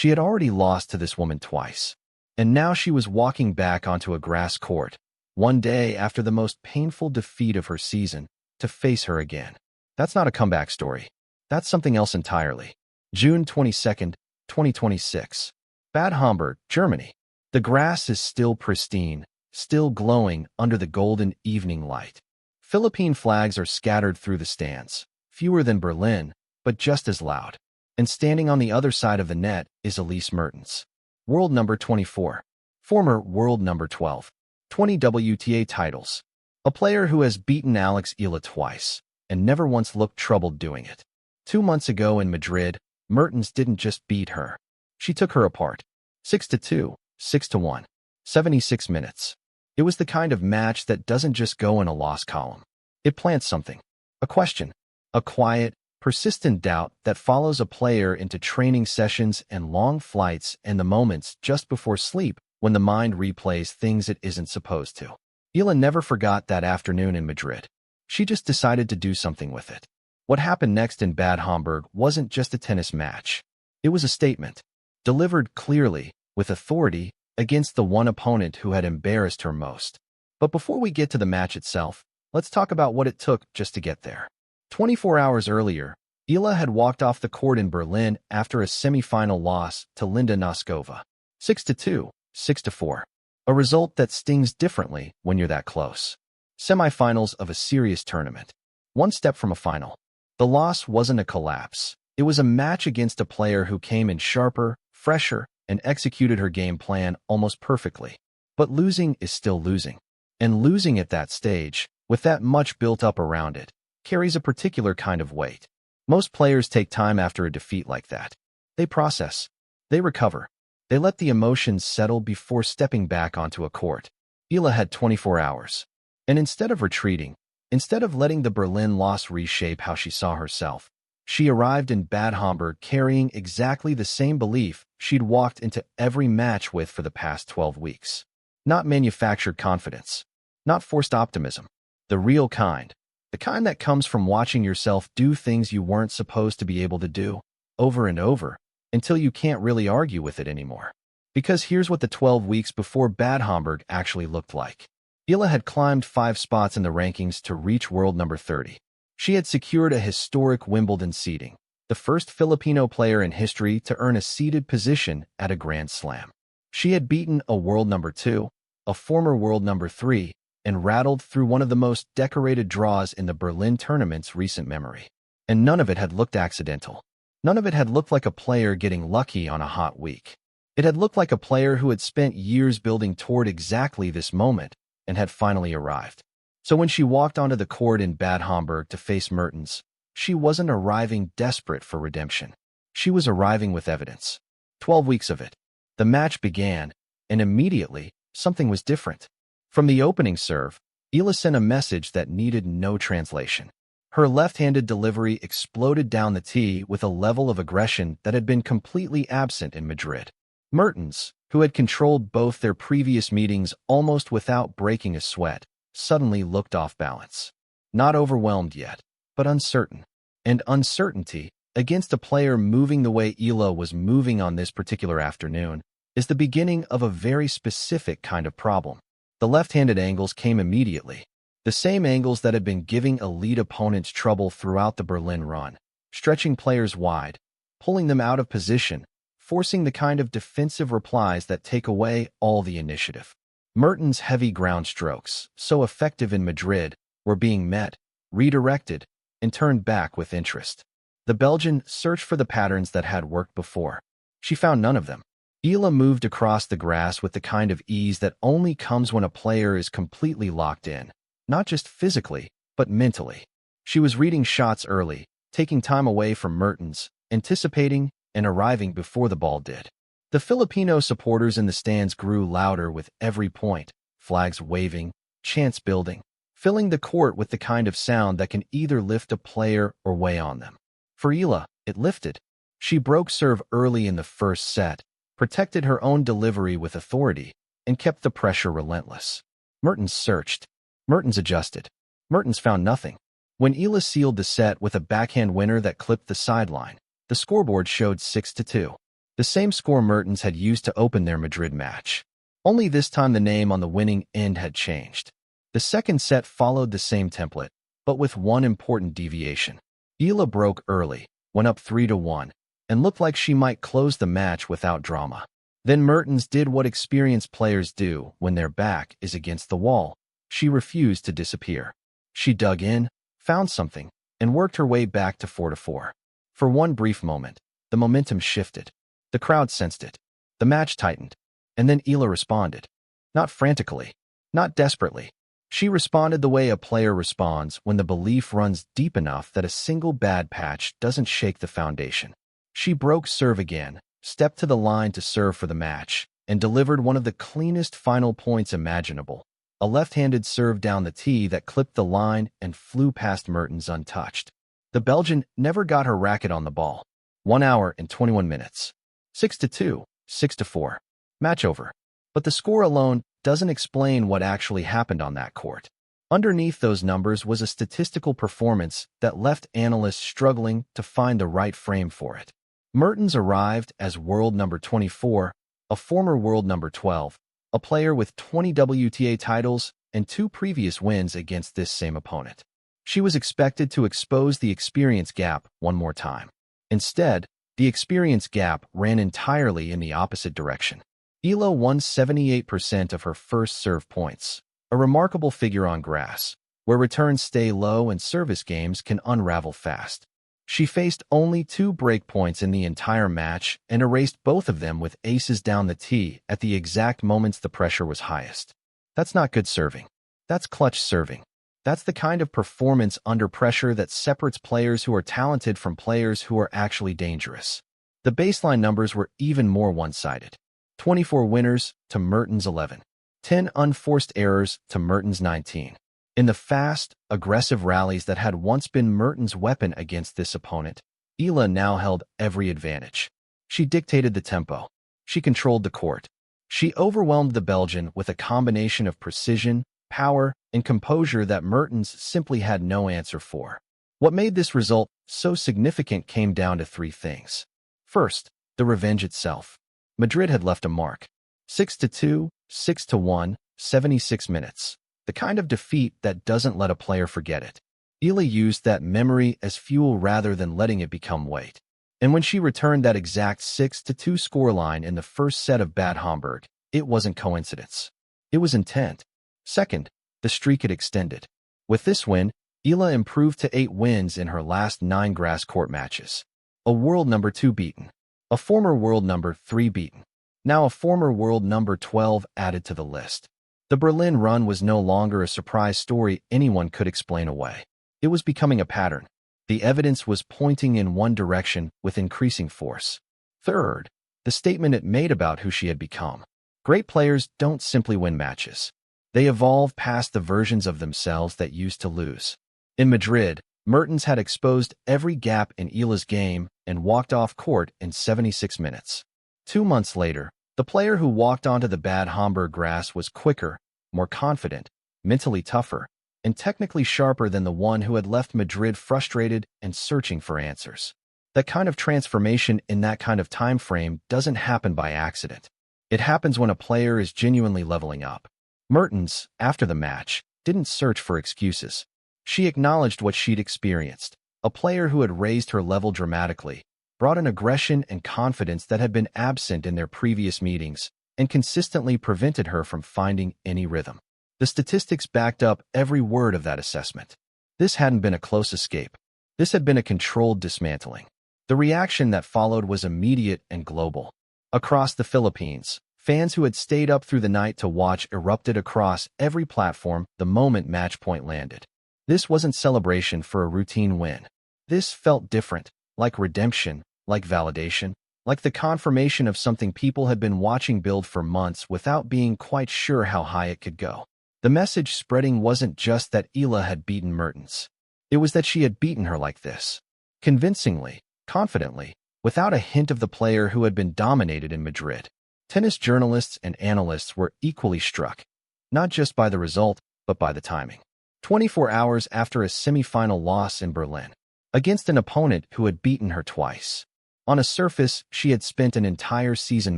She had already lost to this woman twice, and now she was walking back onto a grass court, one day after the most painful defeat of her season, to face her again. That's not a comeback story. That's something else entirely. June 22nd, 2026. Bad Homburg, Germany. The grass is still pristine, still glowing under the golden evening light. Philippine flags are scattered through the stands, fewer than Berlin, but just as loud. And standing on the other side of the net is Elise Mertens. World number 24. Former world number 12. 20 WTA titles. A player who has beaten Alex Eala twice, and never once looked troubled doing it. 2 months ago in Madrid, Mertens didn't just beat her. She took her apart. 6-2, 6-1. 76 minutes. It was the kind of match that doesn't just go in a loss column. It plants something. A question. A quiet, persistent doubt that follows a player into training sessions and long flights and the moments just before sleep when the mind replays things it isn't supposed to. Eala never forgot that afternoon in Madrid. She just decided to do something with it. What happened next in Bad Homburg wasn't just a tennis match. It was a statement, delivered clearly, with authority, against the one opponent who had embarrassed her most. But before we get to the match itself, let's talk about what it took just to get there. 24 hours earlier, Eala had walked off the court in Berlin after a semi-final loss to Linda Noskova. 6-2, 6-4. A result that stings differently when you're that close. Semi-finals of a serious tournament. One step from a final. The loss wasn't a collapse. It was a match against a player who came in sharper, fresher, and executed her game plan almost perfectly. But losing is still losing. And losing at that stage, with that much built up around it, carries a particular kind of weight. Most players take time after a defeat like that. They process. They recover. They let the emotions settle before stepping back onto a court. Eala had 24 hours. And instead of retreating, instead of letting the Berlin loss reshape how she saw herself, she arrived in Bad Homburg carrying exactly the same belief she'd walked into every match with for the past 12 weeks. Not manufactured confidence. Not forced optimism. The real kind. The kind that comes from watching yourself do things you weren't supposed to be able to do, over and over, until you can't really argue with it anymore. Because here's what the 12 weeks before Bad Homburg actually looked like. Eala had climbed 5 spots in the rankings to reach world number 30. She had secured a historic Wimbledon seeding, the first Filipino player in history to earn a seeded position at a Grand Slam. She had beaten a world number 2, a former world number 3, and rattled through one of the most decorated draws in the Berlin tournament's recent memory. And none of it had looked accidental. None of it had looked like a player getting lucky on a hot week. It had looked like a player who had spent years building toward exactly this moment and had finally arrived. So when she walked onto the court in Bad Homburg to face Mertens, she wasn't arriving desperate for redemption. She was arriving with evidence. 12 weeks of it. The match began, and immediately, something was different. From the opening serve, Eala sent a message that needed no translation. Her left-handed delivery exploded down the tee with a level of aggression that had been completely absent in Madrid. Mertens, who had controlled both their previous meetings almost without breaking a sweat, suddenly looked off balance. Not overwhelmed yet, but uncertain. And uncertainty, against a player moving the way Eala was moving on this particular afternoon, is the beginning of a very specific kind of problem. The left-handed angles came immediately. The same angles that had been giving elite opponents trouble throughout the Berlin run, stretching players wide, pulling them out of position, forcing the kind of defensive replies that take away all the initiative. Mertens' heavy ground strokes, so effective in Madrid, were being met, redirected, and turned back with interest. The Belgian searched for the patterns that had worked before. She found none of them. Eala moved across the grass with the kind of ease that only comes when a player is completely locked in. Not just physically, but mentally. She was reading shots early, taking time away from Mertens, anticipating, and arriving before the ball did. The Filipino supporters in the stands grew louder with every point, flags waving, chants building, filling the court with the kind of sound that can either lift a player or weigh on them. For Eala, it lifted. She broke serve early in the first set, protected her own delivery with authority, and kept the pressure relentless. Mertens searched. Mertens adjusted. Mertens found nothing. When Eala sealed the set with a backhand winner that clipped the sideline, the scoreboard showed 6-2. The The same score Mertens had used to open their Madrid match. Only this time the name on the winning end had changed. The second set followed the same template, but with one important deviation. Eala broke early, went up 3-1, and looked like she might close the match without drama. Then Mertens did what experienced players do when their back is against the wall. She refused to disappear. She dug in, found something, and worked her way back to 4-4. For one brief moment, the momentum shifted. The crowd sensed it. The match tightened. And then Eala responded. Not frantically, not desperately. She responded the way a player responds when the belief runs deep enough that a single bad patch doesn't shake the foundation. She broke serve again, stepped to the line to serve for the match, and delivered one of the cleanest final points imaginable. A left-handed serve down the tee that clipped the line and flew past Mertens untouched. The Belgian never got her racket on the ball. 1 hour and 21 minutes. 6-2, 6-4. Match over. But the score alone doesn't explain what actually happened on that court. Underneath those numbers was a statistical performance that left analysts struggling to find the right frame for it. Mertens arrived as world number 24, a former world number 12, a player with 20 WTA titles and 2 previous wins against this same opponent. She was expected to expose the experience gap one more time. Instead, the experience gap ran entirely in the opposite direction. Eala won 78% of her first serve points, a remarkable figure on grass, where returns stay low and service games can unravel fast. She faced only 2 break points in the entire match and erased both of them with aces down the tee at the exact moments the pressure was highest. That's not good serving. That's clutch serving. That's the kind of performance under pressure that separates players who are talented from players who are actually dangerous. The baseline numbers were even more one-sided. 24 winners to Mertens 11. 10 unforced errors to Mertens 19. In the fast, aggressive rallies that had once been Mertens' weapon against this opponent, Eala now held every advantage. She dictated the tempo. She controlled the court. She overwhelmed the Belgian with a combination of precision, power, and composure that Mertens simply had no answer for. What made this result so significant came down to 3 things. First, the revenge itself. Madrid had left a mark. 6-2, 6-1, 76 minutes. The kind of defeat that doesn't let a player forget it. Eala used that memory as fuel rather than letting it become weight. And when she returned that exact 6-2 scoreline in the first set of Bad Homburg, it wasn't coincidence. It was intent. Second, the streak had extended. With this win, Eala improved to 8 wins in her last 9 grass court matches. A world number 2 beaten. A former world number 3 beaten. Now a former world number 12 added to the list. The Berlin run was no longer a surprise story anyone could explain away. It was becoming a pattern. The evidence was pointing in one direction with increasing force. Third, the statement it made about who she had become. Great players don't simply win matches. They evolve past the versions of themselves that used to lose. In Madrid, Mertens had exposed every gap in Eala's game and walked off court in 76 minutes. 2 months later, the player who walked onto the Bad Homburg grass was quicker, more confident, mentally tougher, and technically sharper than the one who had left Madrid frustrated and searching for answers. That kind of transformation in that kind of time frame doesn't happen by accident. It happens when a player is genuinely leveling up. Mertens, after the match, didn't search for excuses. She acknowledged what she'd experienced. A player who had raised her level dramatically, brought an aggression and confidence that had been absent in their previous meetings, and consistently prevented her from finding any rhythm. The statistics backed up every word of that assessment. This hadn't been a close escape. This had been a controlled dismantling. The reaction that followed was immediate and global. Across the Philippines, fans who had stayed up through the night to watch erupted across every platform the moment match point landed. This wasn't celebration for a routine win. This felt different, like redemption, like validation, like the confirmation of something people had been watching build for months without being quite sure how high it could go. The message spreading wasn't just that Eala had beaten Mertens. It was that she had beaten her like this. Convincingly, confidently, without a hint of the player who had been dominated in Madrid. Tennis journalists and analysts were equally struck, not just by the result, but by the timing. 24 hours after a semifinal loss in Berlin, against an opponent who had beaten her twice. On a surface, she had spent an entire season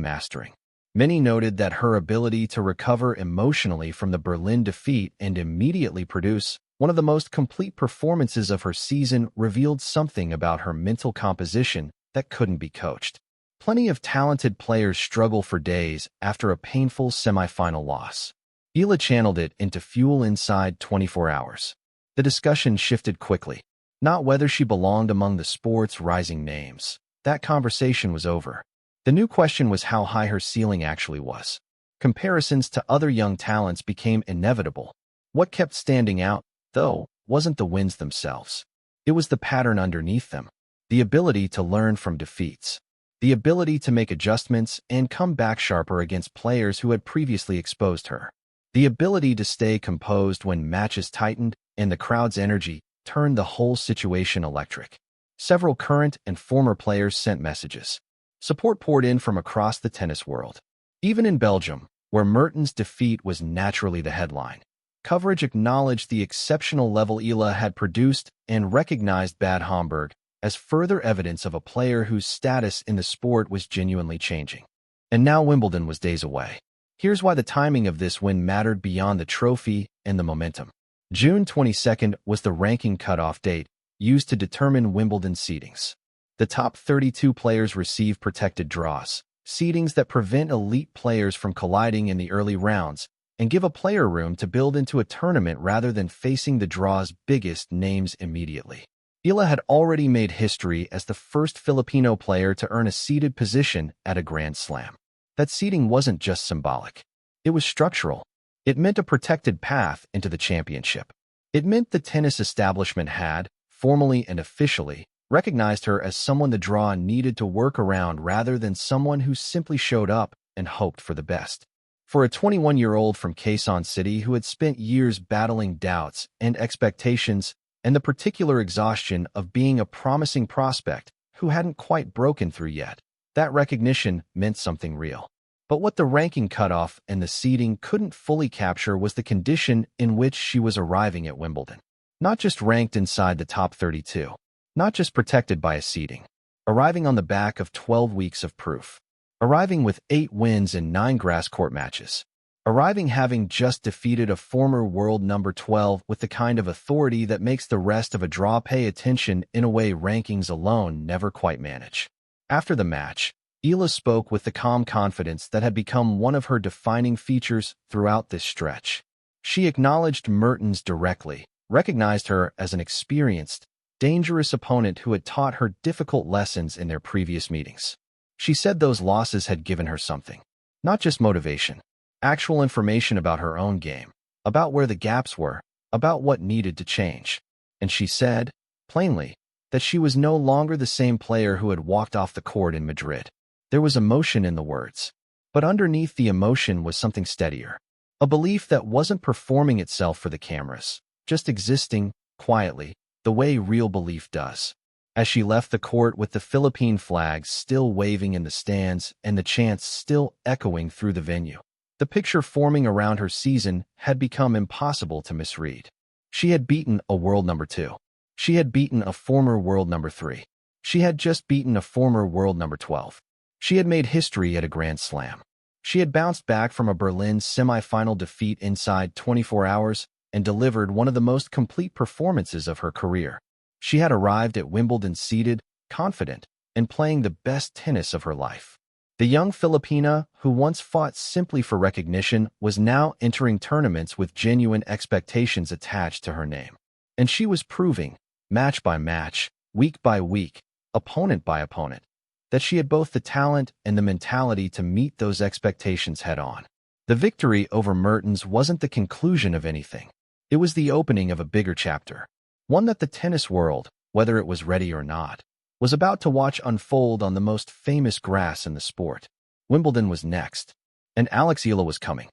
mastering. Many noted that her ability to recover emotionally from the Berlin defeat and immediately produce one of the most complete performances of her season revealed something about her mental composition that couldn't be coached. Plenty of talented players struggle for days after a painful semifinal loss. Eala channeled it into fuel inside 24 hours. The discussion shifted quickly. Not whether she belonged among the sport's rising names. That conversation was over. The new question was how high her ceiling actually was. Comparisons to other young talents became inevitable. What kept standing out, though, wasn't the wins themselves. It was the pattern underneath them. The ability to learn from defeats. The ability to make adjustments and come back sharper against players who had previously exposed her. The ability to stay composed when matches tightened and the crowd's energy turned the whole situation electric. Several current and former players sent messages. Support poured in from across the tennis world. Even in Belgium, where Mertens' defeat was naturally the headline, coverage acknowledged the exceptional level Eala had produced and recognized Bad Homburg as further evidence of a player whose status in the sport was genuinely changing. And now Wimbledon was days away. Here's why the timing of this win mattered beyond the trophy and the momentum. June 22nd was the ranking cutoff date used to determine Wimbledon seedings. The top 32 players receive protected draws, seedings that prevent elite players from colliding in the early rounds and give a player room to build into a tournament rather than facing the draw's biggest names immediately. Eala had already made history as the first Filipino player to earn a seeded position at a Grand Slam. That seeding wasn't just symbolic. It was structural. It meant a protected path into the championship. It meant the tennis establishment had, formally and officially, recognized her as someone the draw needed to work around rather than someone who simply showed up and hoped for the best. For a 21-year-old from Quezon City who had spent years battling doubts and expectations and the particular exhaustion of being a promising prospect who hadn't quite broken through yet, that recognition meant something real. But what the ranking cutoff and the seeding couldn't fully capture was the condition in which she was arriving at Wimbledon. Not just ranked inside the top 32. Not just protected by a seeding. Arriving on the back of 12 weeks of proof. Arriving with 8 wins in 9 grass court matches. Arriving having just defeated a former world number 12 with the kind of authority that makes the rest of a draw pay attention in a way rankings alone never quite manage. After the match, Eala spoke with the calm confidence that had become one of her defining features throughout this stretch. She acknowledged Mertens directly, recognized her as an experienced, dangerous opponent who had taught her difficult lessons in their previous meetings. She said those losses had given her something. Not just motivation. Actual information about her own game, about where the gaps were, about what needed to change. And she said, plainly, that she was no longer the same player who had walked off the court in Madrid. There was emotion in the words. But underneath the emotion was something steadier. A belief that wasn't performing itself for the cameras, just existing, quietly, the way real belief does. As she left the court with the Philippine flags still waving in the stands and the chants still echoing through the venue, the picture forming around her season had become impossible to misread. She had beaten a world number 2. She had beaten a former world number 3. She had just beaten a former world number 12. She had made history at a Grand Slam. She had bounced back from a Berlin semi-final defeat inside 24 hours and delivered one of the most complete performances of her career. She had arrived at Wimbledon seated, confident, and playing the best tennis of her life. The young Filipina, who once fought simply for recognition, was now entering tournaments with genuine expectations attached to her name. And she was proving, match by match, week by week, opponent by opponent, that she had both the talent and the mentality to meet those expectations head-on. The victory over Mertens wasn't the conclusion of anything. It was the opening of a bigger chapter, one that the tennis world, whether it was ready or not, was about to watch unfold on the most famous grass in the sport. Wimbledon was next, and Alex Eala was coming.